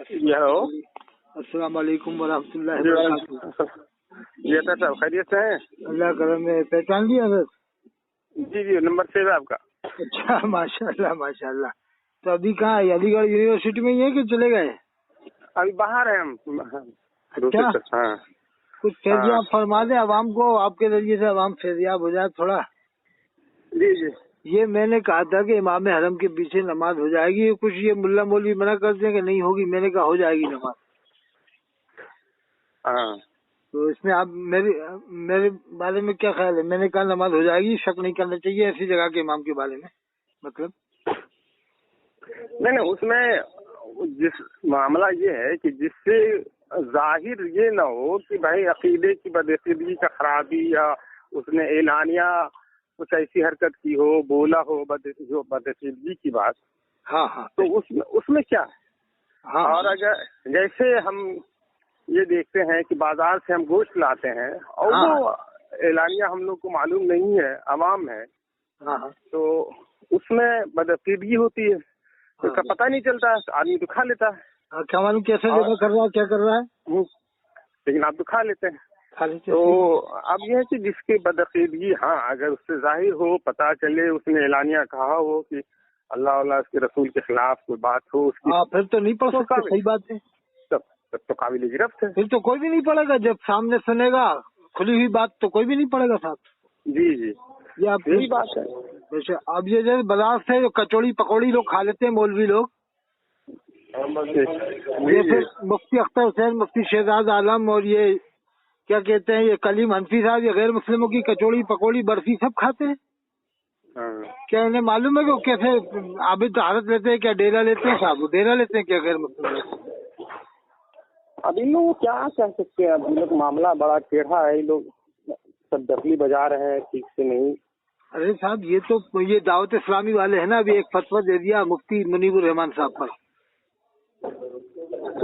Hello, अस्सलाम वालेकुम वरहमतुल्लाहि वबरकातुहू। जी अतर साहब खैरियत से हैं? अल्लाह करम है। पहचान लिया सर? जी नंबर सेव है आपका। अच्छा, माशाल्लाह माशाल्लाह। तो अभी कहाँ है? अलीगढ़ यूनिवर्सिटी में ही है कि चले गए? अभी बाहर हैं हम। अच्छा, हाँ कुछ फैजियाब फरमा दें अवाम को, आपके जरिए से अवाम फैजियाब हो जाए थोड़ा। जी। ये मैंने कहा था कि इमाम हरम के पीछे नमाज हो जाएगी, कुछ ये मुल्ला मौलवी मना करते हैं कि नहीं होगी। मैंने कहा हो जाएगी नमाज। हाँ, तो इसमें आप मेरे बारे में क्या ख्याल है? मैंने कहा नमाज हो जाएगी, शक नहीं करना चाहिए ऐसी जगह के इमाम के बारे में। मतलब नहीं उसमें जिस मामला ये है कि जिससे जाहिर ये ना हो कि भाई अकीदे की बदअकीदगी का खराबी या उसने एलानिया कुछ ऐसी हरकत की हो, बोला हो बदअकीदगी की बात। हाँ तो उसमें क्या है? हाँ। और अगर जैसे हम ये देखते हैं कि बाजार से हम गोश्त लाते हैं और वो एलानिया हम लोग को मालूम नहीं है, अवाम है, तो उसमें बदअकीदगी होती है, उसका पता नहीं चलता है, आदमी तो खा लेता है। क्या मालूम कैसे जगह कर रहा है, क्या कर रहा है, लेकिन आप तो खा लेते हैं। तो अब यह है कि जिसकी बदअकीदगी, हाँ, अगर उससे जाहिर हो, पता चले, उसने एलानिया कहा हो कि अल्लाह अल्लाह उसके रसूल के खिलाफ कोई बात हो उसकी, फिर तो नहीं पढ़ सकते। सही बात है। तब तो काबिल गिरफ्त है। फिर तो कोई भी नहीं पढ़ेगा, जब सामने सुनेगा खुली हुई बात तो कोई भी नहीं पढ़ेगा साहब। जी ये आप यही बात है। वैसे अब ये जैसे बाजार से जो कचौड़ी पकौड़ी लोग खा लेते हैं मौलवी लोग, जैसे मुफ्ती अख्तर हुसैन, मुफ्ती शहजाद आलम और ये क्या कहते हैं ये कलीम हनफी साहब, ये गैर मुस्लिमों की कचौड़ी पकौड़ी बर्फी सब खाते हैं। क्या इन्हें मालूम है कि वो कैसे आबिद तहारत लेते हैं? क्या डेरा लेते हैं साहब? डेरा लेते हैं क्या गैर मुस्लिम लोग? अब इन लोग क्या कह सकते हैं, अब इन लोग मामला बड़ा टेढ़ा है, इन लोग सब दखली बजा रहे हैं ठीक से नहीं। अरे साहब ये तो ये दावत इस्लामी वाले हैं ना, अभी एक फतवा दे दिया मुफ्ती मुनीबुर रहमान साहब पर,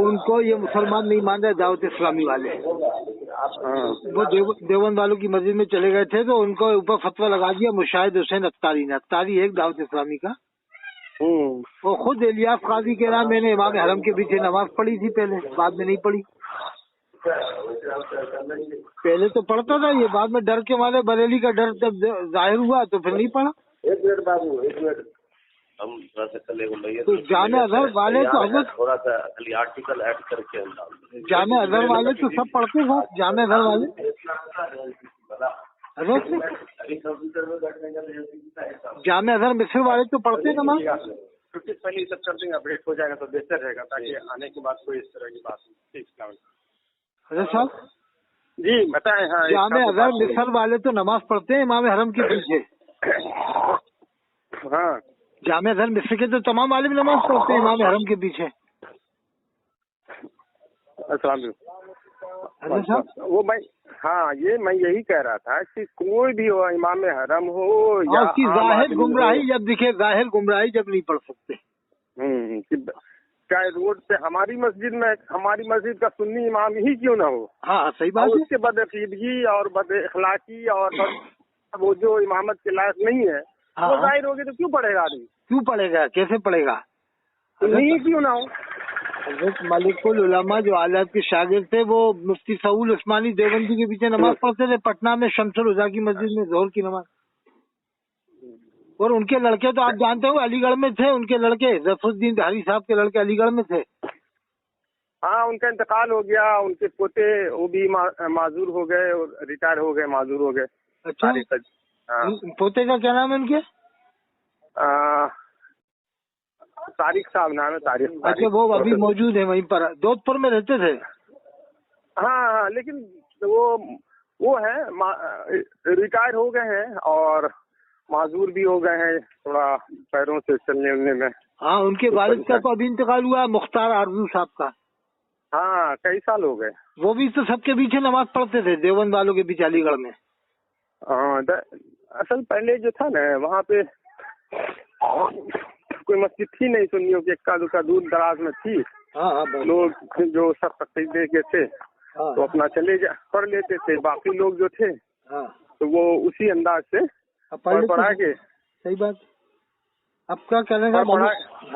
उनको ये मुसलमान नहीं मान रहे दावत इस्लामी वाले। वो देवबंद वालों की मस्जिद में चले गए थे तो उनको ऊपर फतवा लगा दिया मुशाहिद हुसैन अत्तारी ने। अत्तारी एक दावत इस्लामी का, वो खुद इलियास काजी के नाम, मैंने इमाम हरम के पीछे नमाज पढ़ी थी पहले, बाद में नहीं पढ़ी। पहले तो पढ़ता था ये, बाद में डर के मारे, बरेली का डर जब जाहिर हुआ तो फिर नहीं पढ़ा। एक मिनट बाबू, एक मिनट, हम थोड़ा सा चले भैया। तो जामे अजहर वाले तो हजरत थोड़ा सा खाली आर्टिकल ऐड करके हम डाल, जामे अजहर वाले तो सब पढ़ते हैं। जामे अजहर वाले जामे अजहर मिस्र वाले तो पढ़ते नमाज। क्योंकि पहले सब कर देंगे, अपडेट हो जाएगा तो बेहतर रहेगा, ताकि आने के बाद कोई इस तरह की बात नहीं। अरे साहब जी बताएं। हाँ, जामे अजहर मिस्र वाले तो नमाज पढ़ते हैं इमाम हरम के पीछे। हाँ, जामे अजहर मिस्र के तो तमाम आलिम नमाज पढ़ते हैं इमाम हरम के पीछे। अरे साहब वो मैं यही कह रहा था कि कोई भी हो, इमाम हरम हो या उसकी जाहिर गुमराही जब दिखे, जाहिर गुमराही जब नहीं पढ़ सकते। चाहे रोड पे हमारी मस्जिद का सुन्नी इमाम ही क्यों ना हो, हाँ सही बात है। उसके बदअकीदगी और बदअखलाकी और वो जो इमामत के लायक नहीं है, वो जाहिर होगी तो क्यों पढ़ेगा आदमी? क्यों पढ़ेगा, कैसे पढ़ेगा? नहीं क्यों ना हो। हज़रत मलिकुल उलमा जो आला के शागिर्द थे, वो मुफ्ती सऊल उस्मानी देवबंदी के पीछे नमाज पढ़ते थे पटना में, शमसुल हुदा की मस्जिद में जोहर की नमाज। और उनके लड़के तो आप जानते हो अलीगढ़ में थे, उनके लड़के जफरुद्दीन धारी साहब के लड़के अलीगढ़ में थे। हाँ, उनका इंतकाल हो गया, उनके पोते वो भी माजूर हो गए और रिटायर हो गए, माजूर हो गए। अच्छा, पोते का क्या नाम है उनके? तारिक साहब नाम है, तारिक। अच्छा, वो अभी मौजूद है वहीं पर, जोधपुर में रहते थे। हाँ, लेकिन वो है रिटायर हो गए हैं और माजूर भी हो गए हैं, थोड़ा पैरों से चलने उलने में। हाँ, उनके वालिद का तो अभी इंतकाल हुआ, मुख्तार आरजू साहब का। हाँ, कई साल हो गए। वो भी तो सबके पीछे नमाज पढ़ते थे, देवबंद वालों के पीछे अलीगढ़ में। हाँ, असल पहले जो था ना, वहाँ पे कोई मस्जिद थी नहीं, सुन्नियों की इक्का दुक्का दूर दराज में थी। लोग जो सब तकलीफ के थे तो अपना पढ़ लेते थे, बाकी लोग जो थे तो वो उसी अंदाज से पढ़ा के। सही बात। अब क्या कहने का,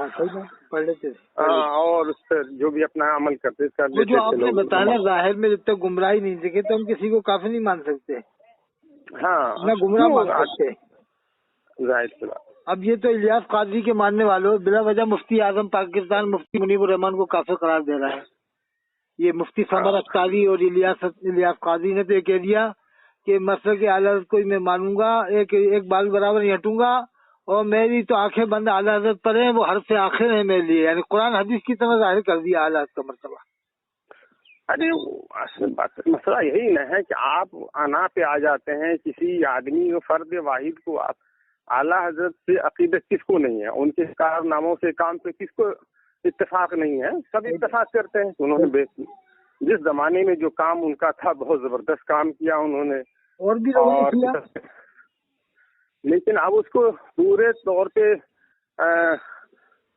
सही बात। پڑھ لیتے تھے اور اس پر جو بھی اپنا عمل کرتے کر لیتے. جو آپ نے بتایا ظاہر میں جب تک گمراہی نہیں دیکھے تو ہم کسی کو کافی نہیں مان سکتے. ہاں نہ گمراہ مان سکتے. ظاہر. اب یہ تو الیاس قادری کے ماننے والوں بلا وجہ مفتی اعظم پاکستان مفتی منیب الرحمان کو کافر قرار دے رہا ہے. یہ مفتی سمر اختاری اور الیاس قادری نے تو یہ کہہ دیا کہ مسئلہ کے اعلیٰ حضرت کو ہی میں مانوں گا, ایک بال برابر نہیں ہٹوں گا, اور میری تو آنکھیں بند اعلیٰ حضرت پر ہیں, وہ حرف آخر ہیں میرے لیے, یعنی قرآن حدیث کی طرح ظاہر کر دیا اعلیٰ حضرت کا مرتبہ. ارے اصل بات مسئلہ یہی نہ ہے کہ آپ انا پہ آ جاتے ہیں, کسی آدمی فرد واحد کو آپ اعلیٰ حضرت سے عقیدت کس کو نہیں ہے, ان کے کارناموں سے کام پہ کس کو اتفاق نہیں ہے, سب اتفاق کرتے ہیں. انہوں نے جس زمانے میں جو کام ان کا تھا بہت زبردست کام کیا انہوں نے, اور بھی کیا, لیکن اب اس کو پورے طور پہ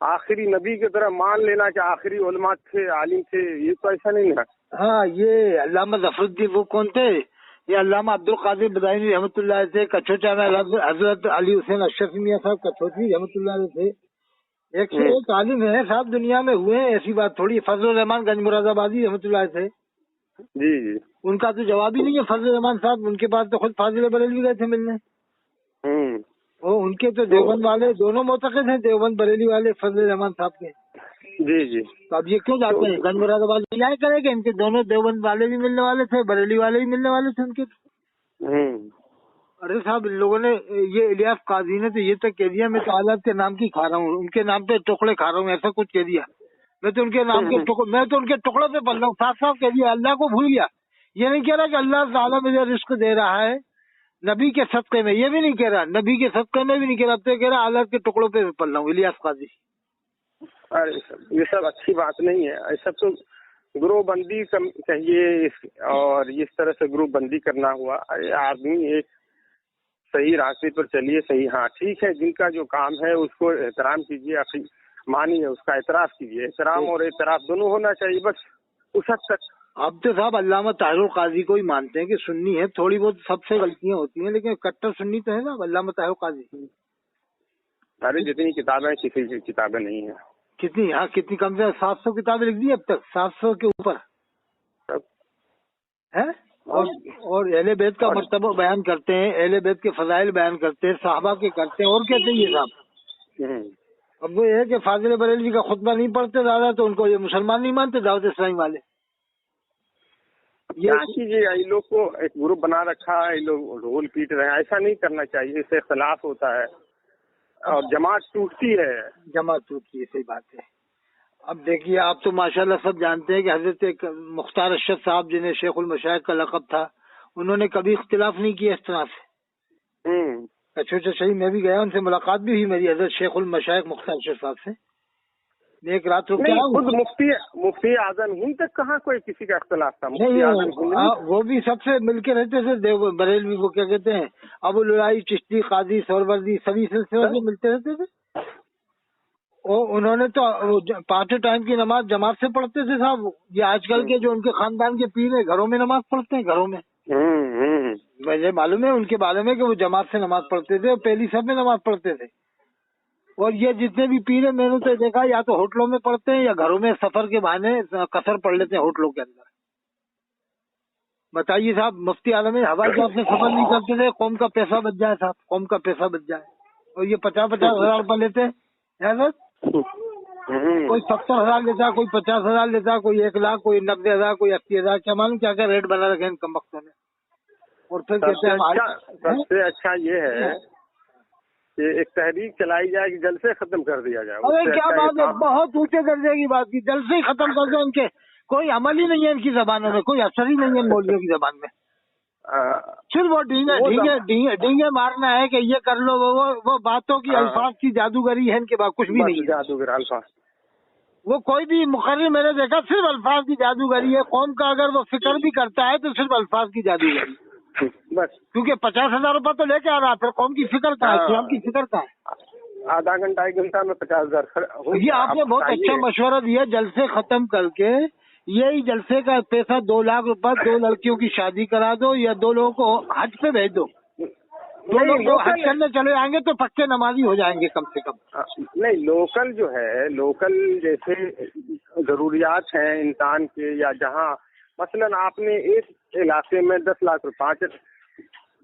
آخری نبی کی طرح مان لینا کہ آخری علماء تھے, عالم تھے, یہ تو ایسا نہیں ہے. ہاں یہ علامہ ظفر الدین وہ کون تھے, یہ علامہ عبد القادر بدائنی رحمۃ اللہ علیہ سے, کچھوچا میں حضرت علی حسین اشرف میاں صاحب کچھوچی رحمۃ اللہ علیہ سے. ایک سے ایک عالم ہے صاحب دنیا میں ہوئے ہیں, ایسی بات تھوڑی. فضل الرحمان گنج مراد آبادی رحمۃ اللہ علیہ سے, جی ان کا تو جواب ہی نہیں ہے. فضل الرحمان صاحب, ان کے پاس تو خود فاضل بریلوی گئے تھے ملنے, وہ ان کے تو دیوبند والے دونوں معتقد ہیں, دیوبند بریلی والے فضل الرحمان صاحب کے. جی تو اب یہ کیوں جاتے ہیں گنج مراد آباد کیا کرے کہ ان کے دونوں دیوبند والے بھی ملنے والے تھے, بریلی والے بھی ملنے والے تھے ان کے. ارے صاحب ان لوگوں نے, یہ الیاس قاضی نے تو یہ تک کہہ دیا میں تو اعلیٰ کے نام کی کھا رہا ہوں, ان کے نام پہ ٹکڑے کھا رہا ہوں, ایسا کچھ کہہ دیا. میں تو ان کے نام کے میں تو ان کے ٹکڑوں پہ پڑھ رہا ہوں, صاف صاف کہہ دیا. اللہ کو بھول گیا, یہ نہیں کہہ رہا کہ اللہ تعالیٰ مجھے رزق دے رہا ہے نبی کے صدقے میں, یہ بھی نہیں کہہ رہا, نبی کے صدقے میں بھی نہیں کہہ رہا, اب تو کہہ رہا اعلیٰ کے ٹکڑوں پہ پڑھ رہا ہوں الیاس قاضی. یہ سب اچھی بات نہیں ہے. ایسا تو گروہ بندی کہیے, اور اس طرح سے گروپ بندی کرنا ہوا. آدمی ایک صحیح راستے پر چلیے, صحیح, ہاں ٹھیک ہے, جن کا جو کام ہے اس کو احترام کیجیے, مانیے, اس کا اعتراف کیجیے. احترام اور اعتراف دونوں ہونا چاہیے, بس اس حد تک. اب تو صاحب علامہ طاہر القاضی کو ہی مانتے ہیں کہ سنی ہے, تھوڑی بہت سب سے غلطیاں ہوتی ہیں, لیکن کٹر سنی تو ہے نا علامہ طاہر القاضی. ارے جتنی کتابیں کسی کی کتابیں نہیں ہیں. کتنی, ہاں کتنی, کم سے 700 کتابیں لکھ دی اب تک, 700 کے اوپر ہے. اور اہل بیت کا مرتبہ بیان کرتے ہیں, اہل بیت کے فضائل بیان کرتے ہیں, صحابہ کے کرتے ہیں, اور کہتے ہیں یہ صاحب. اب وہ یہ ہے کہ فاضل بریلوی کا خطبہ نہیں پڑھتے زیادہ, تو ان کو یہ مسلمان نہیں مانتے دعوت اسلامی والے. کیا کیجیے, یہ لوگ کو ایک گروپ بنا رکھا ہے, یہ لوگ ڈھول پیٹ رہے ہیں. ایسا نہیں کرنا چاہیے, اس سے اختلاف ہوتا ہے اور جماعت ٹوٹتی ہے. صحیح بات ہے. اب دیکھیے, آپ تو ماشاءاللہ سب جانتے ہیں کہ حضرت مختار اشرف صاحب جنہیں شیخ المشائخ کا لقب تھا, انہوں نے کبھی اختلاف نہیں کیا اس طرح سے. اچھا صحیح, میں بھی گیا, ان سے ملاقات بھی ہوئی میری حضرت شیخ المشائخ مختار اشرف صاحب سے. میں ایک رات رک گیا, خود مفتی اعظم ہند تک کہاں کوئی کسی کا اختلاف تھا. وہ بھی سب سے مل کے رہتے تھے, بریلوی وہ کیا کہتے ہیں, ابو العلائی, چشتی, قاضی, سہروردی, سبھی سلسلوں سے ملتے رہتے تھے. اور انہوں نے تو 5 ٹائم کی نماز جماعت سے پڑھتے تھے صاحب. یہ آج کل کے جو ان کے خاندان کے پیر ہیں گھروں میں نماز پڑھتے ہیں, گھروں میں. مجھے معلوم ہے ان کے بارے میں کہ وہ جماعت سے نماز پڑھتے تھے اور پہلی سب میں نماز پڑھتے تھے. اور یہ جتنے بھی پیر ہیں میں نے تو دیکھا یا تو ہوٹلوں میں پڑھتے ہیں یا گھروں میں سفر کے بہانے قصر پڑھ لیتے ہیں ہوٹلوں کے اندر. بتائیے صاحب, مفتی اعظم ہوائی جہاز سے سفر نہیں کرتے تھے, قوم کا پیسہ بچ جائے صاحب, قوم کا پیسہ بچ جائے. اور یہ 50-50 ہزار روپے لیتے ہیں, کوئی 70,000 لیتا, کوئی 50,000 لیتا, کوئی 1 لاکھ, کوئی 90,000, کوئی 80,000, کیا معلوم کیا کیا ریٹ بنا رکھے ان کم وقتوں نے. اور پھر کہتے ہیں سب سے اچھا یہ ہے کہ ایک تحریک چلائی جائے کہ جلسے ختم کر دیا جائے. ارے کیا بات ہے, بہت اونچے درجے کی بات کی, جلسے ہی ختم کر دیں. ان کے کوئی عمل ہی نہیں ہے ان کی زبانوں میں, کوئی اثر ہی نہیں ہے ان مولویوں کی زبان میں. صرف وہ ڈینگے مارنا ہے کہ یہ کر لو, وہ باتوں کی الفاظ کی جادوگری ہے ان کے بعد, کچھ بھی نہیں. جادوگر الفاظ, وہ کوئی بھی مقرر میں نے دیکھا صرف الفاظ کی جادوگری ہے. قوم کا اگر وہ فکر بھی کرتا ہے تو صرف الفاظ کی جادوگری بس, کیونکہ 50,000 روپے تو لے کے آ رہا, پھر قوم کی فکر کا ہے, اسلام کی فکر کا ہے. آدھا گھنٹہ 1 گھنٹہ میں 50,000. یہ آپ نے بہت اچھا مشورہ دیا, جلسے ختم کر کے یہی جلسے کا پیسہ 2 لاکھ روپے 2 لڑکیوں کی شادی کرا دو یا 2 لوگوں کو حج پہ بھیج دو. जो लोग हज करने चले जाएंगे तो पक्के नमाजी हो जाएंगे कम से कम। नहीं, लोकल जो है, लोकल जैसे जरूरियात हैं इंसान के, या जहाँ मसलन आपने एक इलाके में 10 लाख रुपए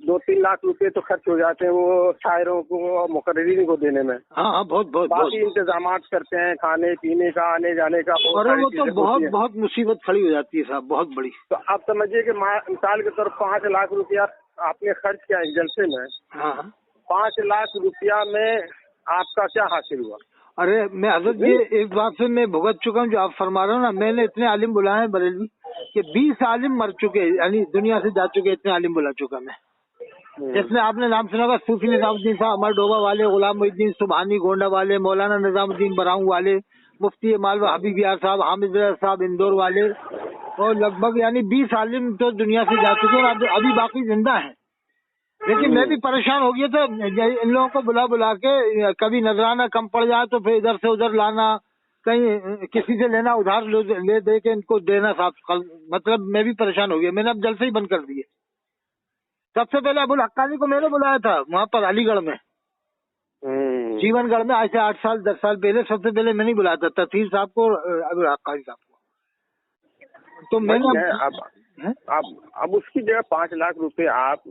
2-3 लाख रुपए तो खर्च हो जाते हैं वो शायरों को और मुकर्रिरीन को देने में। हाँ, बहुत बाकी इंतजाम करते हैं खाने पीने का, आने जाने का, और वो तो बहुत मुसीबत खड़ी हो जाती है साहब, बहुत बड़ी। तो आप समझिए कि मिसाल के तौर 5 लाख रुपया आपने खर्च किया एक जलसे में। हाँ। 5 लाख रुपया में आपका क्या हासिल हुआ? अरे मैं हजरत ये एक बात से मैं भुगत चुका हूँ जो आप फरमा रहे हो ना। मैंने इतने आलिम बुलाए हैं बरेलवी कि 20 आलिम मर चुके, यानी दुनिया से जा चुके, इतने आलिम बुला चुका मैं। जिसमें आपने नाम सुना होगा सूफी निजामुद्दीन साहब अमर डोबा वाले, गुलाम मुहिद्दीन सुबहानी गोंडा वाले, मौलाना निजामुद्दीन बराऊं वाले, मुफ्ती मालवा हबीब यार साहब, हामिद साहब इंदौर वाले, और लगभग यानी 20 आलिम तो दुनिया से जा चुके और अभी बाकी जिंदा हैं। लेकिन मैं भी परेशान हो गया था इन लोगों को बुला के, कभी नजराना कम पड़ जाए तो फिर इधर से उधर लाना, कहीं किसी से लेना उधार ले दे के इनको देना साहब। मतलब मैं भी परेशान हो गया, मैंने अब जलसे ही बंद कर दिए। सबसे पहले अबुल हक्कानी को मैंने बुलाया था वहाँ पर अलीगढ़ में, जीवनगढ़ में, आज से 8 साल 10 साल पहले। सबसे पहले मैंने बुलाया था तफसीर साहब को, अबुल हक्कानी साहब को। तो मैंने अब उसकी जगह 5 लाख रुपए आप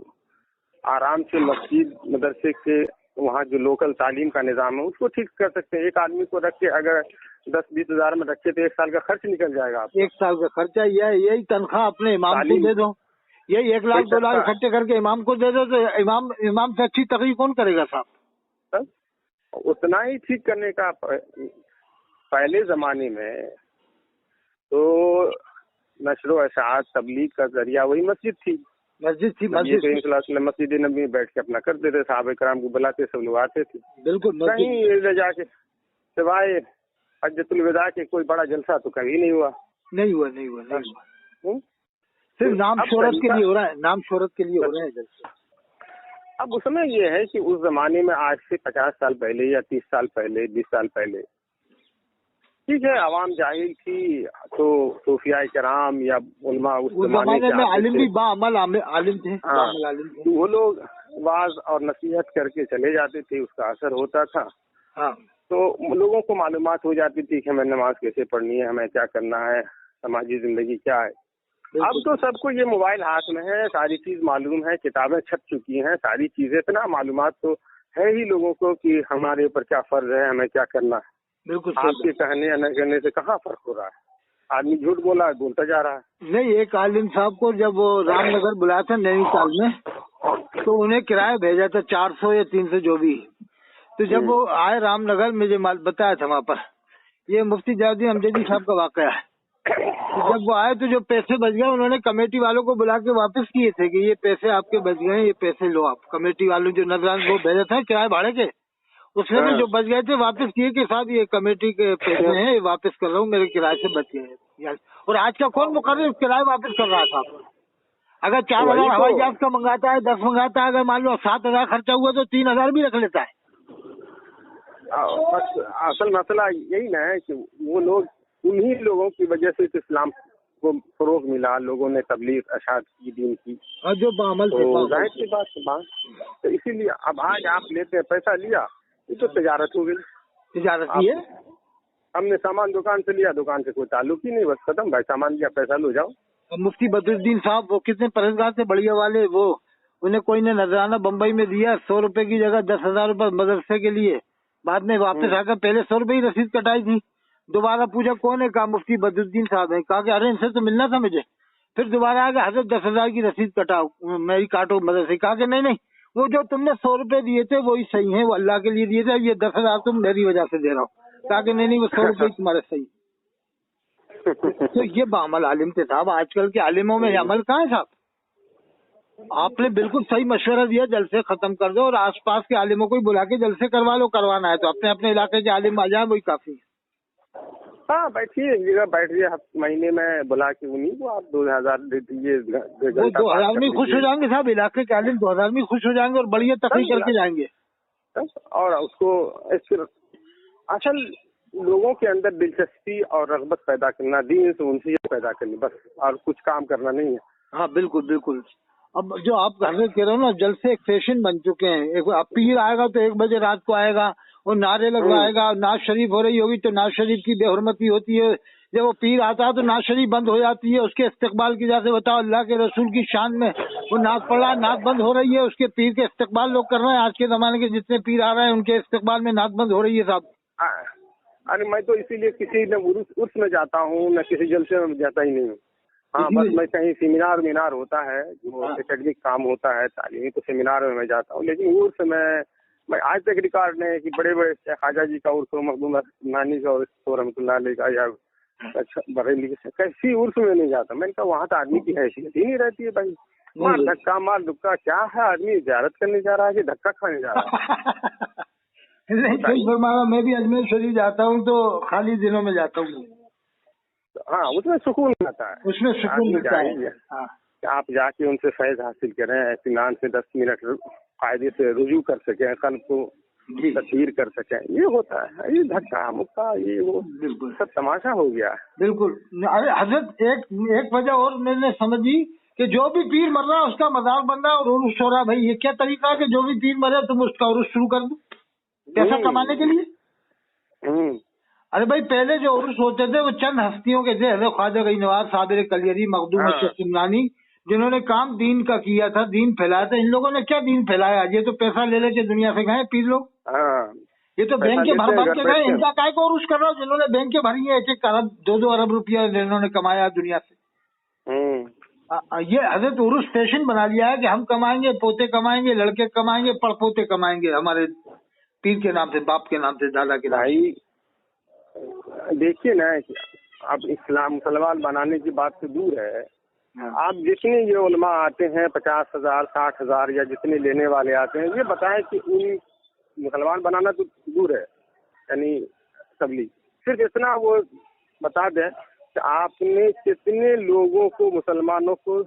आराम से मस्जिद मदरसे के वहाँ जो लोकल तालीम का निजाम है उसको ठीक कर सकते हैं। एक आदमी को रख के अगर 10-20 हजार में रखे तो 1 साल का खर्च निकल जाएगा। 1 साल का खर्चा यही तनख्वाह अपने इमाम को दे दो, यही 1 लाख 2 लाख इकट्ठे करके इमाम को दे दो तो इमाम से अच्छी तकरीर कौन करेगा साहब? उतना ही ठीक करने का। पहले जमाने में तो नशरो अशात तबलीग का जरिया वही मस्जिद थी। मस्जिद नबी में बैठ के अपना करते थे, साहब कराम को बुलाते, सब लोग आते थे। बिल्कुल। कहीं ले जाके सिवाय हज्जतुल विदा के कोई बड़ा जलसा तो कभी नहीं हुआ। सिर्फ नाम शोहरत के लिए हो रहा है, नाम शोहरत के लिए हो रहे हैं जलसे। अब उसमें ये है कि उस जमाने में आज से 50 साल पहले या 30 साल पहले 20 साल पहले ठीक है आवाम जाहिल थी तो सूफिया कराम या उलमा उस जमाने में आलिम भी बाअमल आलिम थे। तो वो लोग वाज और नसीहत करके चले जाते थे, उसका असर होता था। तो लोगों को मालूमात हो जाती थी कि हमें नमाज कैसे पढ़नी है, हमें क्या करना है, समाजी जिंदगी क्या है। अब तो सबको ये मोबाइल हाथ में है, सारी चीज मालूम है, किताबें छप चुकी हैं, सारी चीजें, इतना मालूमात तो है ही लोगों को कि हमारे ऊपर क्या फर्ज है, हमें क्या करना है। बिल्कुल। आपके कहने या न कहने से कहाँ फर्क हो रहा है, आदमी झूठ बोलता जा रहा है। नहीं, एक आलिम साहब को जब वो रामनगर बुलाया था नैनीताल में तो उन्हें किराया भेजा था 400 या 300 जो भी। तो जब वो आए रामनगर मुझे बताया था वहाँ पर, ये मुफ्ती जलालुद्दीन अमजदी साहब का वाकया है। तो जब वो आए तो जो पैसे बच गए उन्होंने कमेटी वालों को बुला के वापस किए थे कि ये पैसे आपके बच गए, ये पैसे लो आप। कमेटी वालों जो नजरान वो भेजा था किराए भाड़े के, उसमें भी जो बच गए थे वापस किए कि साहब ये कमेटी के पैसे हैं, वापस कर रहा हूँ, मेरे किराए से बच गए। और आज का कौन मुकर्रर किराए वापस कर रहा था? अगर 4000 हवाई जहाज का मंगाता है, 10 मंगाता है, अगर मान लो 7000 खर्चा हुआ तो 3000 भी रख लेता है। असल मसला यही ना है कि वो लोग, उन्हीं लोगों की वजह से इस्लाम को फरोग मिला, लोगों ने तबलीग अशात की, दीन की, और जो बामल तो जाहिर सी बात। तो इसीलिए अब आज आप लेते हैं, पैसा लिया, ये तो तजारत हो गई। तजारत ही है। हमने सामान दुकान से लिया, दुकान से कोई ताल्लुक ही नहीं, बस खत्म भाई, सामान लिया, पैसा लो जाओ। मुफ्ती बदरुद्दीन साहब वो कितने परहेजगार थे, बढ़िया वाले। वो उन्हें कोई ने नजराना बम्बई में दिया 100 रुपए की जगह 10,000 रुपए मदरसे के लिए, बाद में वापस आकर पहले 100 रुपए ही रसीद कटाई थी। दोबारा पूछा कौन है, कहा मुफ्ती बदरुद्दीन साहब है। कहा कि अरे इनसे तो मिलना था मुझे। फिर दोबारा आगे हजरत 10,000 की रसीद कटाओ, मेरी काटो मदरसे। कहा कि नहीं, वो जो तुमने 100 रुपए दिए थे वही सही है, वो अल्लाह के लिए दिए थे, ये 10,000 तुम मेरी वजह से दे रहा हूँ। कहा कि नहीं, वो 100 रुपए तुम्हारे सही। तो ये बामल आलिम थे साहब। आजकल के आलिमों में अमल कहाँ है साहब? आपने बिल्कुल सही मशवरा दिया, जलसे खत्म कर दो और आसपास के आलिमों को ही बुला के जलसे करवा लो। करवाना है तो अपने अपने इलाके के आलिम आ जाए, वही काफी है। हाँ, बैठिए, एक जगह बैठिए, महीने में बुला के उन्हीं को आप 2000 दे दीजिए। वो 2000 में खुश हो जाएंगे साहब, इलाके के आलिम 2000 में खुश हो जाएंगे और बढ़िया तकरीर करके जाएंगे। और उसको असल लोगों के अंदर दिलचस्पी और रग़बत पैदा करना, दीन से उनसे पैदा करनी, बस, और कुछ काम करना नहीं है। हाँ बिल्कुल बिल्कुल। اب جو آپ حضرت کہہ رہے ہو نا، جلسے ایک فیشن بن چکے ہیں. اب پیر آئے گا تو 1 بجے رات کو آئے گا اور نعرے لگوائے گا. ناز شریف ہو رہی ہوگی تو ناز شریف کی بے حرمتی ہوتی ہے. جب وہ پیر آتا ہے تو ناز شریف بند ہو جاتی ہے. اس کے استقبال کی وجہ سے بتاؤ، اللہ کے رسول کی شان میں وہ نعت پڑھ رہا ہے، نعت بند ہو رہی ہے. اس کے پیر کے استقبال لوگ کر رہے ہیں. آج کے زمانے کے جتنے پیر آ رہے ہیں ان کے استقبال میں نعت بند ہو رہی ہے صاحب. ارے میں تو اسی لیے کسی نہ عرس میں جاتا ہوں نہ کسی جلسے میں جاتا ہی نہیں ہوں. ہاں بس میں کہیں سیمینار ہوتا ہے جو اکیڈمک کام ہوتا ہے تعلیمی، تو سیمینار میں جاتا ہوں. لیکن عرس میں آج تک ریکارڈ نہیں ہے کہ بڑے بڑے خواجہ جی کا عرس ہو، مخدوم نانی کا عرس ہو رحمۃ اللہ علیہ کا، یا بریلی کا، کسی عرس میں نہیں جاتا. میں نے کہا وہاں تو آدمی کی حیثیت ہی نہیں رہتی ہے بھائی. مار دھکا مار دکا کیا ہے، آدمی زیارت کرنے جا رہا ہے کہ دھکا کھانے جا رہا ہے. میں بھی اجمیر شریف جاتا ہوں تو خالی دنوں میں جاتا ہوں. ہاں اس میں سکون آتا ہے، اس میں سکون ملتا ہے. آپ جا کے ان سے فیض حاصل کریں، اطمینان سے 10 منٹ فائدے سے رجوع کر سکیں، قلب کو تطہیر کر سکیں. یہ ہوتا ہے. یہ دھکا مکا یہ وہ بالکل سب تماشا ہو گیا. بالکل. حضرت ایک وجہ اور میں نے سمجھی کہ جو بھی پیر مر رہا ہے اس کا مزار بن رہا ہے اور عرس ہو رہا ہے. بھائی یہ کیا طریقہ ہے کہ جو بھی پیر مرے تم اس کا عرس شروع کر دو پیسہ کمانے کے لیے؟ ارے بھائی پہلے جو عرس ہوتے تھے وہ چند ہستیوں کے تھے، حضرت خواجہ غنی نواز صابر کلیری، مخدوم اشرف سمنانی، جنہوں نے کام دین کا کیا تھا، دین پھیلایا تھا. ان لوگوں نے کیا دین پھیلایا؟ یہ تو پیسہ لے لے کے دنیا سے گئے پیر لوگ. یہ تو بینک کے بھر کے گئے. ان کا کائے کو عرس کر رہا ہوں جنہوں نے بینک کے بھری ہیں 1-1 ارب 2-2 ارب روپیہ انہوں نے کمایا دنیا سے. یہ حضرت عرس فیشن بنا لیا ہے کہ ہم کمائیں گے، پوتے کمائیں گے، لڑکے کمائیں گے، پڑ پوتے کمائیں گے ہمارے پیر کے نام سے، باپ کے نام سے، دادا کے نام سے. دیکھیے نا، اب اسلام مسلمان بنانے کی بات تو دور ہے. آپ جتنے یہ علماء آتے ہیں 50,000 60,000 یا جتنے لینے والے آتے ہیں، یہ بتائیں کہ ان مسلمان بنانا تو دور ہے، یعنی تبلیغ صرف اتنا وہ بتا دیں کہ آپ نے کتنے لوگوں کو، مسلمانوں کو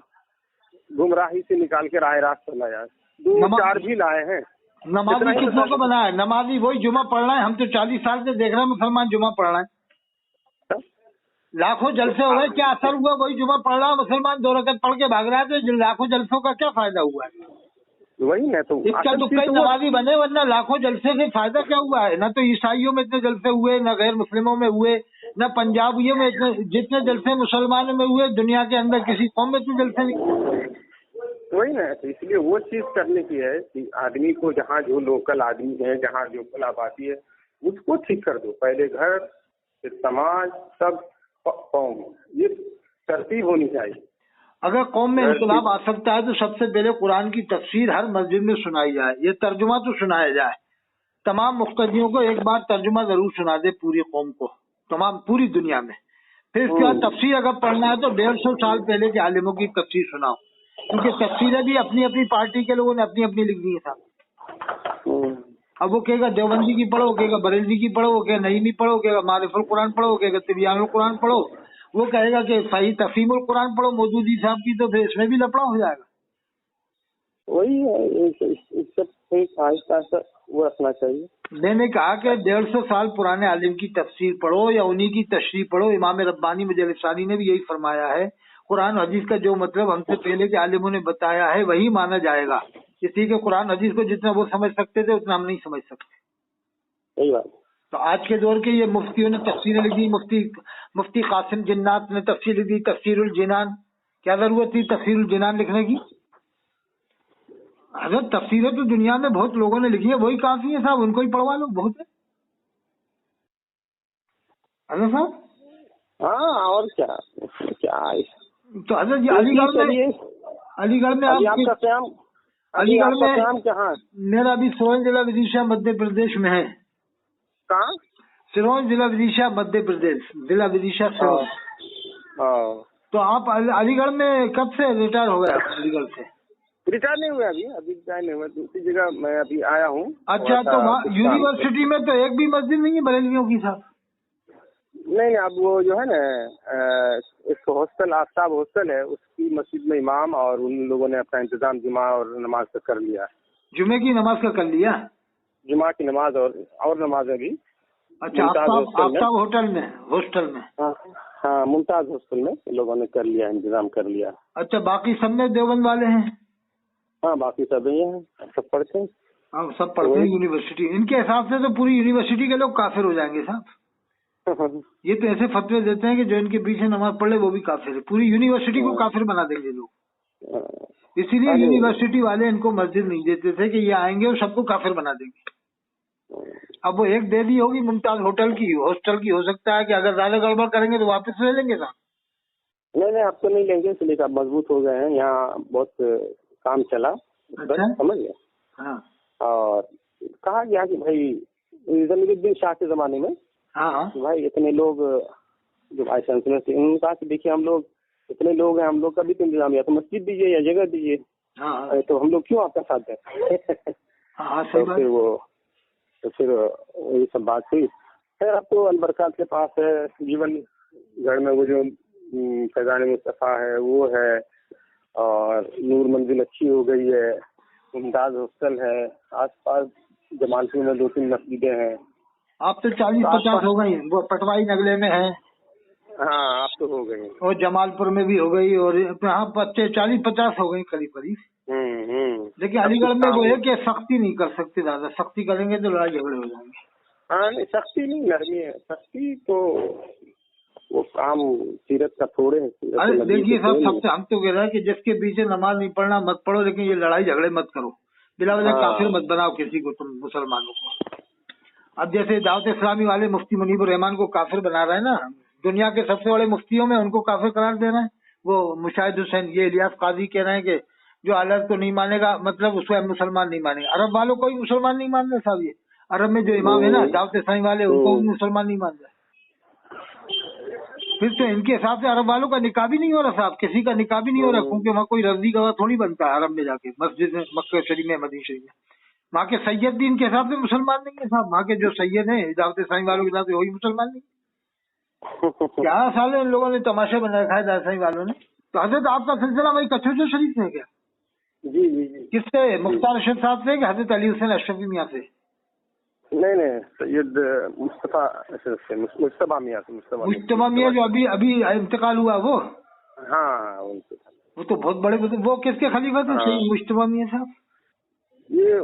گمراہی سے نکال کے راہ راست لایا. 2-4 بھی لائے ہیں. نمازی کتنوں کو بنا ہے؟ نمازی وہی جمعہ پڑھ رہے ہیں. ہم تو 40 سال سے دیکھ رہے ہیں مسلمان جمعہ پڑھ رہے ہیں. لاکھوں جلسے ہو رہے، کیا اثر ہوا؟ وہی جمعہ پڑھ رہا ہے مسلمان، 2 رکعت پڑھ کے بھاگ رہا ہے. تو لاکھوں جلسوں کا کیا فائدہ ہوا ہے؟ وہی نا، تو اس کا تو کئی نمازی بنے، ورنہ لاکھوں جلسے سے فائدہ کیا ہوا ہے؟ نہ تو عیسائیوں میں اتنے جلسے ہوئے، نہ غیر مسلموں میں ہوئے، نہ پنجابیوں میں اتنے. جتنے جلسے مسلمانوں میں ہوئے دنیا کے اندر کسی قوم میں اتنے جلسے نہیں. وہی نا، تو اس لیے وہ چیز کرنے کی ہے کہ آدمی کو جہاں جو لوکل آدمی ہے، جہاں لوکل آبادی ہے، اس کو ٹھیک کر دو. پہلے گھر، پھر سماج، سب قوم. یہ ترتیب ہونی چاہیے. اگر قوم میں انقلاب آ سکتا ہے تو سب سے پہلے قرآن کی تفسیر ہر مسجد میں سنائی جائے. یہ ترجمہ تو سنایا جائے. تمام مقتدیوں کو ایک بار ترجمہ ضرور سنا دے، پوری قوم کو، تمام پوری دنیا میں. پھر اس کے بعد تفسیر اگر پڑھنا ہے تو 150 سال پہلے کے عالموں کی تفسیر سناؤ، کیونکہ تفسیریں بھی اپنی اپنی پارٹی کے لوگوں نے اپنی اپنی لکھ دی ہیں صاحب. اب وہ کہے گا دیوبندی کی پڑھو، وہ کہے گا بریلوی کی پڑھو، وہ کہے گا نعیمی پڑھو، وہ کہے گا معرف القرآن پڑھو، وہ کہے گا تبیان القرآن پڑھو، وہ کہے گا کہ صحیح تفہیم القرآن پڑھو مودودی صاحب کی. تو پھر اس میں بھی لفڑا ہو جائے گا. وہی ہے، سب آہستہ آہستہ وہ رکھنا چاہیے. میں نے کہا کہ 150 سال پرانے عالم کی تفسیر پڑھو یا انہی کی تشریح پڑھو. امام ربانی مجلس ثانی نے بھی یہی فرمایا ہے، قرآن حدیث کا جو مطلب ہم سے پہلے کے عالموں نے بتایا ہے وہی مانا جائے گا. اسی کے قرآن حدیث کو جتنا وہ سمجھ سکتے تھے اتنا ہم نہیں سمجھ سکتے. صحیح بات. تو آج کے دور کے یہ مفتیوں نے تفسیریں لکھ دی. مفتی قاسم جنات نے تفسیر لکھ دی، تفسیر الجنان. کیا ضرورت تھی تفسیر الجنان لکھنے کی؟ حضرت تفسیریں تو دنیا میں بہت لوگوں نے لکھی ہے، وہی کافی ہے صاحب، ان کو ہی پڑھوا لو، بہت ہے. حضرت صاحب ہاں، اور کیا تو حضرت جی علی گڑھ میں آپ کا قیام، علی گڑھ میں کہاں؟ میرا ابھی سرون ضلع ودیشا مدھیہ پردیش میں ہے. کہاں؟ سرون ضلع ودیشا مدھیہ پردیش، ضلع ودیشا سرون. تو آپ علی گڑھ میں کب سے ریٹائر ہو گئے؟ علی گڑھ سے ریٹائر نہیں ہوا، ابھی ریٹائر نہیں ہوا، دوسری جگہ میں ابھی آیا ہوں. اچھا، تو یونیورسٹی میں تو ایک بھی مسجد نہیں ہے بریلویوں کی صاحب؟ نہیں، اب وہ جو ہے نا ایک ہاسٹل، آفتاب ہاسٹل ہے، اس کی مسجد میں امام اور ان لوگوں نے اپنا انتظام جمعہ اور نماز کا کر لیا. جمعے کی نماز کا کر لیا؟ جمعہ کی نماز اور نمازیں بھی. اچھا، آفتاب ہاسٹل میں ہاں، ممتاز ہاسٹل میں لوگوں نے کر لیا، انتظام کر لیا. اچھا، باقی سب میں دیوبند والے ہیں؟ हाँ बाकी सब ये हैं, सब पढ़ते हैं। हाँ सब पढ़ते हैं यूनिवर्सिटी। इनके हिसाब से तो पूरी यूनिवर्सिटी के लोग काफिर हो जाएंगे साहब। ये तो ऐसे फतवे देते हैं कि जो इनके पीछे नमाज पढ़े वो भी काफिर है। पूरी यूनिवर्सिटी को काफिर बना देंगे लोग। इसीलिए यूनिवर्सिटी वाले इनको मस्जिद नहीं देते थे कि ये आएंगे और सबको काफिर बना देंगे। अब वो एक दे दी होगी मुमताज होटल की, हॉस्टल की, हो सकता है कि अगर ज्यादा गड़बड़ करेंगे तो वापस ले लेंगे साहब। नहीं आप तो नहीं लेंगे, इसलिए आप मजबूत हो गए हैं, यहाँ बहुत काम चला। अच्छा? समझ गए। हाँ। और कहा गया कि भाई जमीरुद्दीन शाह के जमाने में हाँ भाई इतने लोग जो वाइस चांसलर थे उन्होंने कहा कि देखिए हम लोग इतने लोग हैं, हम लोग का भी तो इंतजाम, या तो मस्जिद दीजिए या जगह दीजिए। हाँ तो हम लोग क्यों आपका साथ दें। हाँ तो फिर वही सब बात हुई। खैर अब तो अलबरकात के पास है, जीवन गढ़ में वो जो फैजान मुस्तफा है वो है, और नूर मंजिल अच्छी हो गई है, मुमताज हॉस्टल है, आसपास जमालपुर में 2-3 मस्जिदें हैं। आप तो 40-50 हो गई, वो पटवाई नगले में है। हाँ आप तो हो गई, और जमालपुर में भी हो गई, और यहाँ 40-50 हो गई करीब। लेकिन अलीगढ़ में वो है कि सख्ती नहीं कर सकते, ज्यादा सख्ती करेंगे तो लड़ाई झगड़े हो जाएंगे। हाँ नहीं सख्ती नहीं, नरमी है। सख्ती तो वो काम सीरत का थोड़े है। अरे देखिए साहब, सबसे हम तो कह रहे हैं कि जिसके पीछे नमाज नहीं पढ़ना मत पढ़ो, लेकिन ये लड़ाई झगड़े मत करो, बिला वजह काफिर मत बनाओ किसी को, तुम मुसलमानों को। अब जैसे दावत इस्लामी वाले मुफ्ती मुनीबुर रहमान को काफिर बना रहे हैं ना, दुनिया के सबसे बड़े मुफ्तियों में उनको काफिर करार दे रहे हैं। वो मुशाहिद हुसैन, ये इलियास काजी कह रहे हैं कि जो अल्लाह को नहीं मानेगा मतलब उसको मुसलमान नहीं मानेगा। अरब वालों को भी मुसलमान नहीं मान रहे साहब, ये अरब में जो इमाम है ना दावत इस्लामी वाले, उनको भी मुसलमान नहीं मान रहे। फिर तो इनके हिसाब से अरब वालों का निकाह भी नहीं हो रहा साहब, किसी का निकाह भी नहीं हो रहा, क्योंकि वहाँ कोई रस्दी गवाह थोड़ी बनता है अरब में जाके, मस्जिद में, मक्का शरीफ में, मदीना शरीफ में। वहाँ के सैयद भी इनके हिसाब से मुसलमान नहीं है साहब। वहाँ के जो सैयद हैं दावत इस्लामी वालों के हिसाब से वही मुसलमान नहीं। क्या साले इन लोगों ने तमाशा बना रखा है दावत इस्लामी वालों ने। तो हजरत आपका सिलसिला वही कचौचो शरीफ से है क्या? जी। किससे? मुख्तार अशरफ साहब से कि हजरत अली हुसैन अशरफी मियाँ से? नहीं सैयद मुस्तफा अशरफ से, मुस्तफा मियाँ जो अभी इंतकाल हुआ वो। हाँ वो तो बहुत बड़े, वो किसके खलीफा थे? सही मुस्तफा मियाँ साहब। ये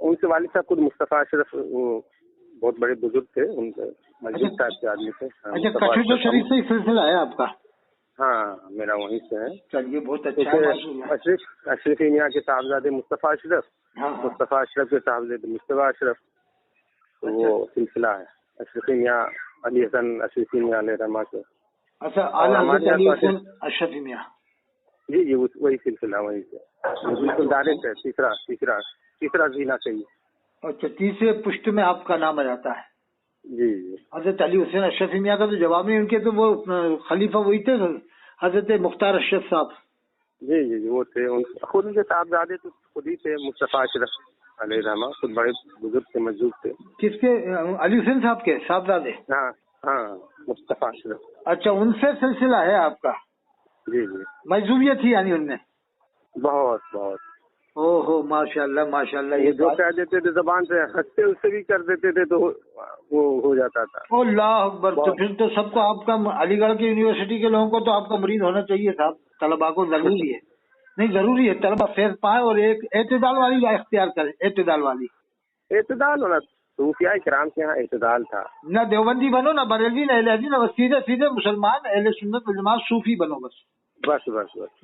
उनके वालिद साहब खुद मुस्तफा अशरफ, वो बहुत बड़े बुजुर्ग थे, उनके मस्जिद टाइप के आदमी थे। अच्छा, कचौचो शरीफ से सिलसिला है आपका? हाँ मेरा वहीं से है। चलिए बहुत अच्छा है। अशरफी मियाँ के साहबजादे मुस्तफा अशरफ, मुस्तफा अशरफ के साहबजादे मुस्तफा अशरफ, तो वो सिलसिला है अशरफी मियाँ अली हसन अशरफी मियाँ रहमा के। अच्छा, अशरफी मियाँ। जी वही सिलसिला वहीं से, बिल्कुल डायरेक्ट है। तीसरा जीना चाहिए। अच्छा, तीसरे पुष्ट में आपका नाम आ जाता है। जी। हजरत अली हुसैन अशरफी मियाँ का तो जवाब में उनके तो वो खलीफा वही थे, हजरत मुख्तार अशरफ साहब। जी वो थे, खुद उनके साहबजादे तो खुद ही थे मुस्तफा अशरफ अलैहि रहमा, खुद बड़े बुजुर्ग थे, मजदूर थे। किसके? अली हुसैन साहब के साहबजादे? हाँ मुस्तफा अशरफ। अच्छा, उनसे सिलसिला है आपका? जी मजहूबियत थी यानी उनमें? बहुत। ओहो माशाल्लाह। ये जो कह देते थे जबान से, हंसते उससे भी कर देते थे तो वो हो जाता था। अल्लाह अकबर। तो फिर तो सबको आपका, अलीगढ़ की यूनिवर्सिटी के लोगों को तो आपका मुरीद होना चाहिए साहब। तलबा को जरूरी है, नहीं जरूरी है, तलबा फैज पाए और एक एतदाल वाली इख्तियार करे। एतदाल होना सूफिया किराम के यहाँ एतदाल था। ना देवबंदी बनो, ना बरेलवी, ना अहले, ना सीधे मुसलमान अहले सुन्नत वल जमात सूफी बनो बस।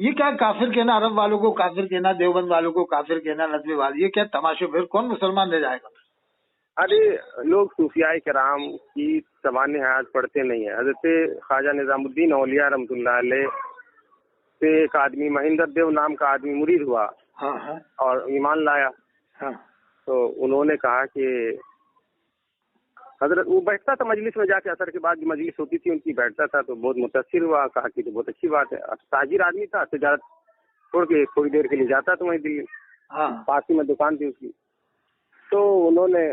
ये क्या काफिर कहना, अरब वालों को काफिर कहना, देवबंद वालों को काफिर कहना, नजवे वाले, ये क्या तमाशे? फिर कौन मुसलमान रह जाएगा? अरे लोग सूफिया किराम की ज़बान हयात पढ़ते नहीं है। हजरत ख्वाजा निजामुद्दीन औलिया रहमतुल्लाह अलैह से एक आदमी महेंद्र देव नाम का आदमी मुरीद हुआ। हाँ। और ईमान लाया। हाँ। तो उन्होंने कहा कि हजरत, वो बैठता था मजलिस में जाके, असर के बाद जो मजलिस होती थी उनकी बैठता था, तो बहुत मुतासिर हुआ, कहा कि तो बहुत अच्छी बात है। ताजिर आदमी था, तिजारत छोड़ के थोड़ी देर के लिए जाता था वहीं दिल्ली। पास ही में दुकान थी उसकी। तो उन्होंने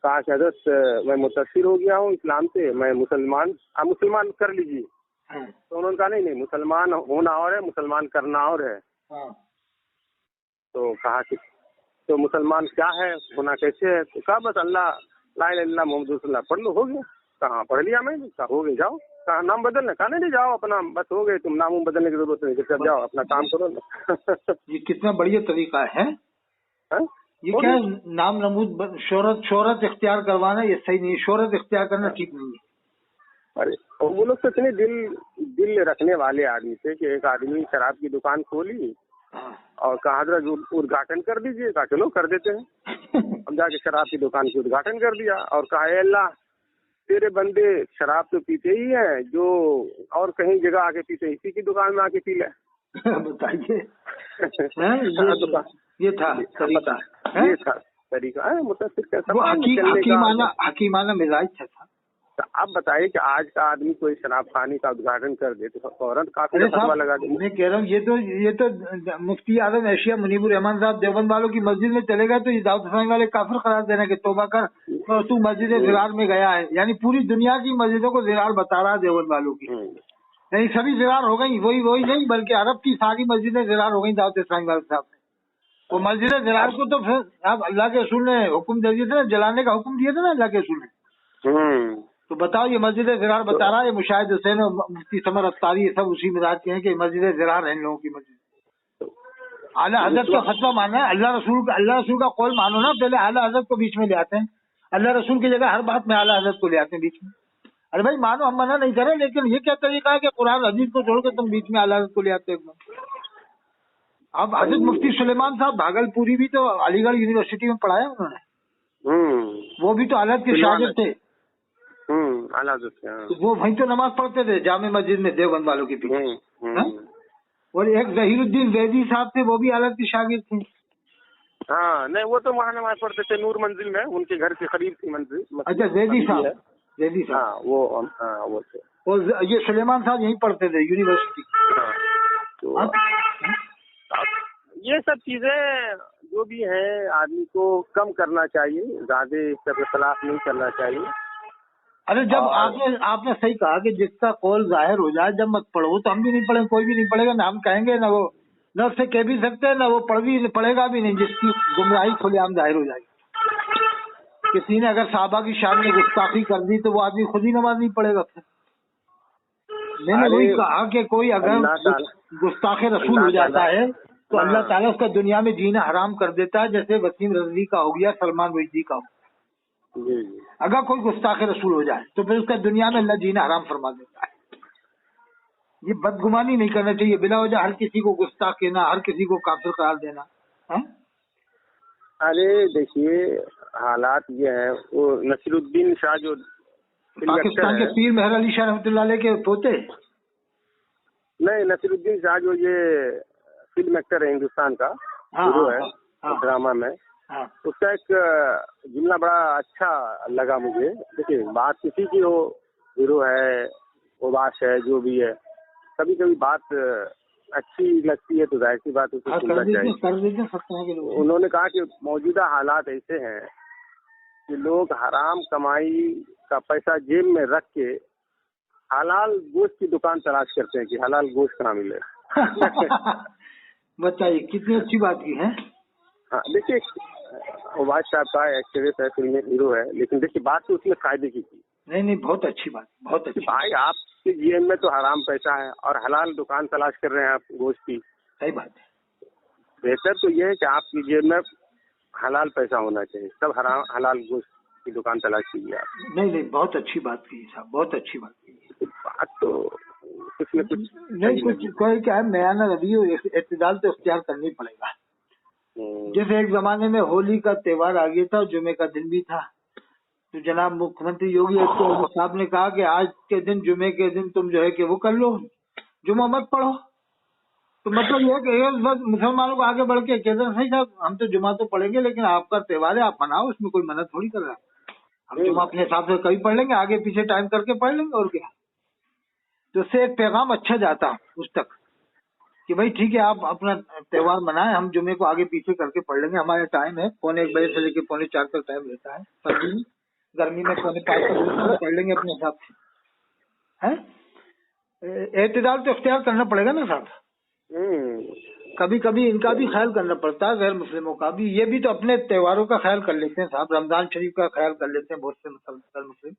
कहा कि हजरत मैं मुतासिर हो गया हूँ इस्लाम से, मैं मुसलमान कर लीजिए। तो उन्होंने कहा नहीं, मुसलमान होना और है, मुसलमान करना और है। तो कहा कि तो मुसलमान क्या है, होना कैसे है? तो कहा बस अल्लाह ला इलाहा इल्लल्लाह मुहम्मद रसूलुल्लाह पढ़ लो, हो गया। कहाँ पढ़ लिया मैंने? कहा हो गया, जाओ। कहा नाम बदलना, कहा नहीं जाओ अपना, बस हो गए तुम, नाम बदलने की जरूरत नहीं, जब जाओ अपना काम करो ना। ये कितना बढ़िया तरीका है। ये क्या है, नाम नमूद शोहरत इख्तियार करवाना, ये सही नहीं, शोहरत इख्तियार करना ठीक नहीं है। अरे वो लोग तो इतने दिल रखने वाले आदमी थे कि एक आदमी शराब की दुकान खोली और कहा हजरत उद्घाटन कर दीजिए, कहा चलो कर देते हैं। हम जाके शराब की दुकान की उद्घाटन कर दिया और कहा अल्लाह तेरे बंदे शराब तो पीते ही हैं, जो और कहीं जगह आके पीते इसी की दुकान में आके पी ले। बताइए। ये था तरीका, ये था तरीका है मतलब हकीमाना मिजाज था। तो अब बताइए कि आज का आदमी कोई शराब खाने का उद्घाटन कर दे तो फौरन काफी फतवा लगा दे। मैं कह रहा हूँ ये तो मुफ्ती आजम एशिया मुनीबुर रहमान साहब देवबंद वालों की मस्जिद में चले गए तो ये दाऊद इस्लामी वाले काफिर करार देने के तौबा कर, तो तू मस्जिद ज़िरार में गया है, यानी पूरी दुनिया की मस्जिदों को ज़िरार बता रहा है देवबंद वालों की। नहीं सभी ज़िरार हो गई, वही नहीं बल्कि अरब की सारी मस्जिदें ज़िरार हो गई दाऊद इस्लामी वाले साहब ने। वो मस्जिद ज़िरार को तो फिर आप अल्लाह के रसूल ने हुक्म दे दिए थे, जलाने का हुक्म दिया था ना अल्लाह के रसूल ने। तो बताओ ये मस्जिद ज़िरार बता रहा है, ये मुशाहिद हुसैन और मुफ्ती समर अफ्तारी ये सब उसी मिजाज के हैं कि मस्जिद ज़िरार है इन लोगों की मस्जिद। आला हजरत का फतवा मानना है, अल्लाह रसूल का कौल मानो ना, पहले आला हजरत को बीच में ले आते हैं। अल्लाह रसूल की जगह हर बात में आला हजरत को ले आते हैं बीच में। अरे भाई मानो, हम मना नहीं कर रहे, लेकिन ये क्या तरीका है कि कुरान हदीस को छोड़ के तुम बीच में आला हजरत को ले आते हो। अब हजरत मुफ्ती सुलेमान साहब भागलपुरी भी तो अलीगढ़ यूनिवर्सिटी में पढ़ाया उन्होंने, वो भी तो आला हजरत के शागिर्द थे। तो वो वहीं तो नमाज पढ़ते थे जामे मस्जिद में देवबंद वालों के पीछे। और एक जहीरुद्दीन वैदी साहब थे, वो भी आला हजरत के शागिर्द थे। हाँ नहीं वो तो वहाँ नमाज पढ़ते थे नूर मंजिल में, उनके घर के करीब थी मंजिल। अच्छा वैदी साहब, हाँ वो थे। और ये सुलेमान साहब यहीं पढ़ते थे यूनिवर्सिटी। तो ये सब चीजें जो भी है आदमी को कम करना चाहिए, ज्यादा इसके खिलाफ नहीं करना चाहिए। अरे जब आपने सही कहा कि जिसका कौल जाहिर हो जाए जब मत पढ़ो, तो हम भी नहीं पढ़ेंगे, कोई भी नहीं पढ़ेगा ना, हम कहेंगे ना, वो न उससे कह भी सकते हैं ना वो पढ़ेगा भी नहीं, जिसकी गुमराही खुलेआम जाहिर हो जाएगी। किसी ने अगर साहबा की शान में गुस्ताखी कर दी तो वो आदमी खुद ही नमाज नहीं पढ़ेगा। मैंने वही कहा कि कोई अगर गुस्ताखे रसूल हो जाता है तो अल्लाह ताला उसका दुनिया में जीना हराम कर देता है, जैसे वसीम रज़वी का हो गया, सलमान रुश्दी का हो। अगर कोई गुस्ताखे रसूल हो जाए तो फिर उसका दुनिया में अल्लाह जीना हराम फरमा देता है। ये बदगुमानी नहीं करना चाहिए, बिला वजह हर किसी को गुस्ताख कहना, हर किसी को काफिर करार देना है? अरे देखिए हालात ये है, वो नसीरुद्दीन शाह जो पाकिस्तान के पीर मेहर अली शाह रहमतुल्लाह अलैह के पोते, नहीं नसीरुद्दीन शाह जो ये फिल्म एक्टर है हिंदुस्तान का, हीरो है ड्रामा में, उसका एक जुमला बड़ा अच्छा लगा मुझे। देखिए बात किसी की हो, हीरो है, उबाश है, जो भी है, कभी कभी बात अच्छी लगती है तो जाहिर सी बात उसे सुनना चाहिए। उन्होंने कहा कि मौजूदा हालात ऐसे हैं कि लोग हराम कमाई का पैसा जेब में रख के हलाल गोश्त की दुकान तलाश करते हैं कि हलाल गोश्त कहाँ मिले। बताइए कितनी अच्छी बात की है। हाँ देखिए उबाश साहब का एक्ट्रेस है, फिल्म में हीरो है, लेकिन देखिए बात तो उसने फायदे की थी। नहीं बहुत अच्छी बात, बहुत अच्छी भाई आपके जेब में तो हराम पैसा है और हलाल दुकान तलाश कर रहे हैं आप गोश्त की। सही बात है। बेहतर तो ये है कि आपकी जेब में हलाल पैसा होना चाहिए, सब हलाल गोश्त की दुकान तलाश कीजिए आप। नहीं बहुत अच्छी बात की साहब, बहुत अच्छी बात की। बात तो कुछ न कुछ नहीं, कुछ कोई क्या है, मयाना रवि इत्तेदाल तो इख्तियार करनी पड़ेगा। जैसे एक जमाने में होली का त्योहार आ गया था, जुमे का दिन भी था, तो जनाब मुख्यमंत्री योगी आदित्यनाथ साहब ने कहा कि आज के दिन, जुमे के दिन तुम जो है कि वो कर लो, जुमा मत पढ़ो। तो मतलब ये है कि बस मुसलमानों को आगे बढ़ के कहते हैं, सही साहब हम तो जुमा तो पढ़ेंगे लेकिन आपका त्योहार है, आप मनाओ, इसमें कोई मना थोड़ी कर रहा है। हम जुमा अपने हिसाब से कभी पढ़ लेंगे, आगे पीछे टाइम करके पढ़ लेंगे, और क्या। तो उससे एक पैगाम अच्छा जाता उस तक कि भाई ठीक है आप अपना त्योहार मनाएं, हम जुमे को आगे पीछे करके पढ़ लेंगे, हमारा टाइम है 1 बजे से लेकर 4:45 तक टाइम रहता है, सर्दी में, गर्मी में 5:45 तक पढ़ लेंगे अपने हिसाब से, है। एतदाल तो इख्तियार करना पड़ेगा ना साहब। कभी कभी इनका भी ख्याल करना पड़ता है, गैर मुस्लिमों का भी। ये भी तो अपने त्योहारों का ख्याल कर लेते हैं साहब, रमजान शरीफ का ख्याल कर लेते हैं बहुत से मुस्लिम।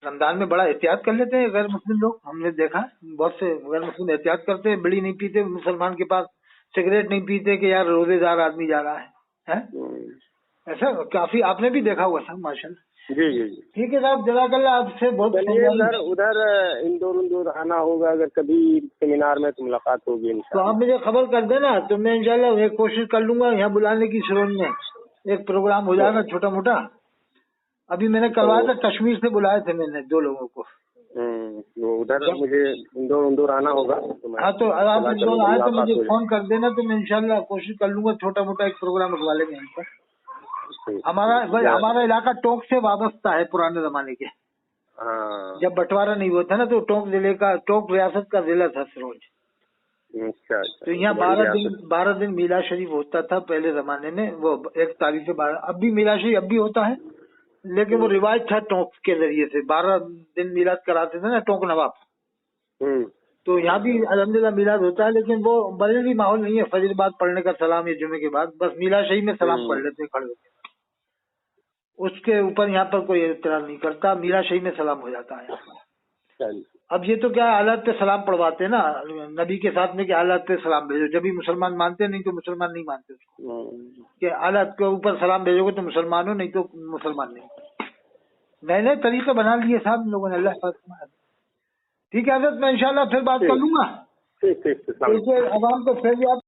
रमजान में बड़ा एहतियात कर लेते हैं गैर मुस्लिम लोग, हमने देखा बहुत से गैर मुस्लिम एहतियात करते हैं, बीड़ी नहीं पीते, मुसलमान के पास सिगरेट नहीं पीते कि यार रोजेदार आदमी जा रहा है? ऐसा काफी आपने भी देखा हुआ साहब माशाल्लाह। जी जी जी। ठीक है साहब, जज़ाकल्लाह, आपसे बहुत उधर इंदौर आना होगा अगर कभी सेमिनार में तो मुलाकात होगी इंशाल्लाह। तो आप मुझे खबर कर देना, तो मैं इंशाल्लाह एक कोशिश कर लूंगा यहाँ बुलाने की, शिरोन में एक प्रोग्राम हो जाएगा छोटा मोटा। अभी मैंने करवाया था, कश्मीर से बुलाए थे मैंने 2 लोगों को। तो उधर मुझे इंदौर आना होगा। हाँ, तो अगर आप इंदौर आए तो मुझे फोन कर देना, तो मैं इंशाल्लाह कोशिश कर लूंगा, छोटा मोटा एक प्रोग्राम रखवा लेंगे यहाँ पर। हमारा इलाका टोंक से वाबस्ता है पुराने जमाने के। जब बंटवारा नहीं हुआ था ना, तो टोंक रियासत का जिला था सिरोंज। अच्छा। तो यहाँ 12 दिन मीलाद शरीफ होता था पहले जमाने में, वो 1 तारीख से 12। अब भी मीलाद शरीफ अब भी होता है, लेकिन वो रिवाज था टोंक के जरिए से 12 दिन मीलाद कराते थे ना टोंक नवाब। तो यहाँ भी अल्हम्दुलिल्लाह मीलाद होता है, लेकिन वो बरेलवी माहौल नहीं है। फजर बाद पढ़ने का सलाम या जुमे के बाद बस मीलाद शरीफ में सलाम पढ़ लेते खड़े होकर, उसके ऊपर यहाँ पर कोई एतराज नहीं करता, मीलाद शरीफ में सलाम हो जाता है। अब ये तो क्या हालत पे सलाम पढ़वाते हैं ना नबी के साथ में, कि हालत पे सलाम भेजो, जब भी मुसलमान मानते, नहीं तो मुसलमान नहीं मानते उसको, कि हालत के ऊपर सलाम भेजोगे तो मुसलमान हो, नहीं तो मुसलमान नहीं। नए नए तरीके बना लिए साहब इन लोगों ने, अल्लाह पाक। ठीक है हज़रत, मैं इंशाल्लाह फिर बात कर लूंगा। ठीक। अवाम को फिर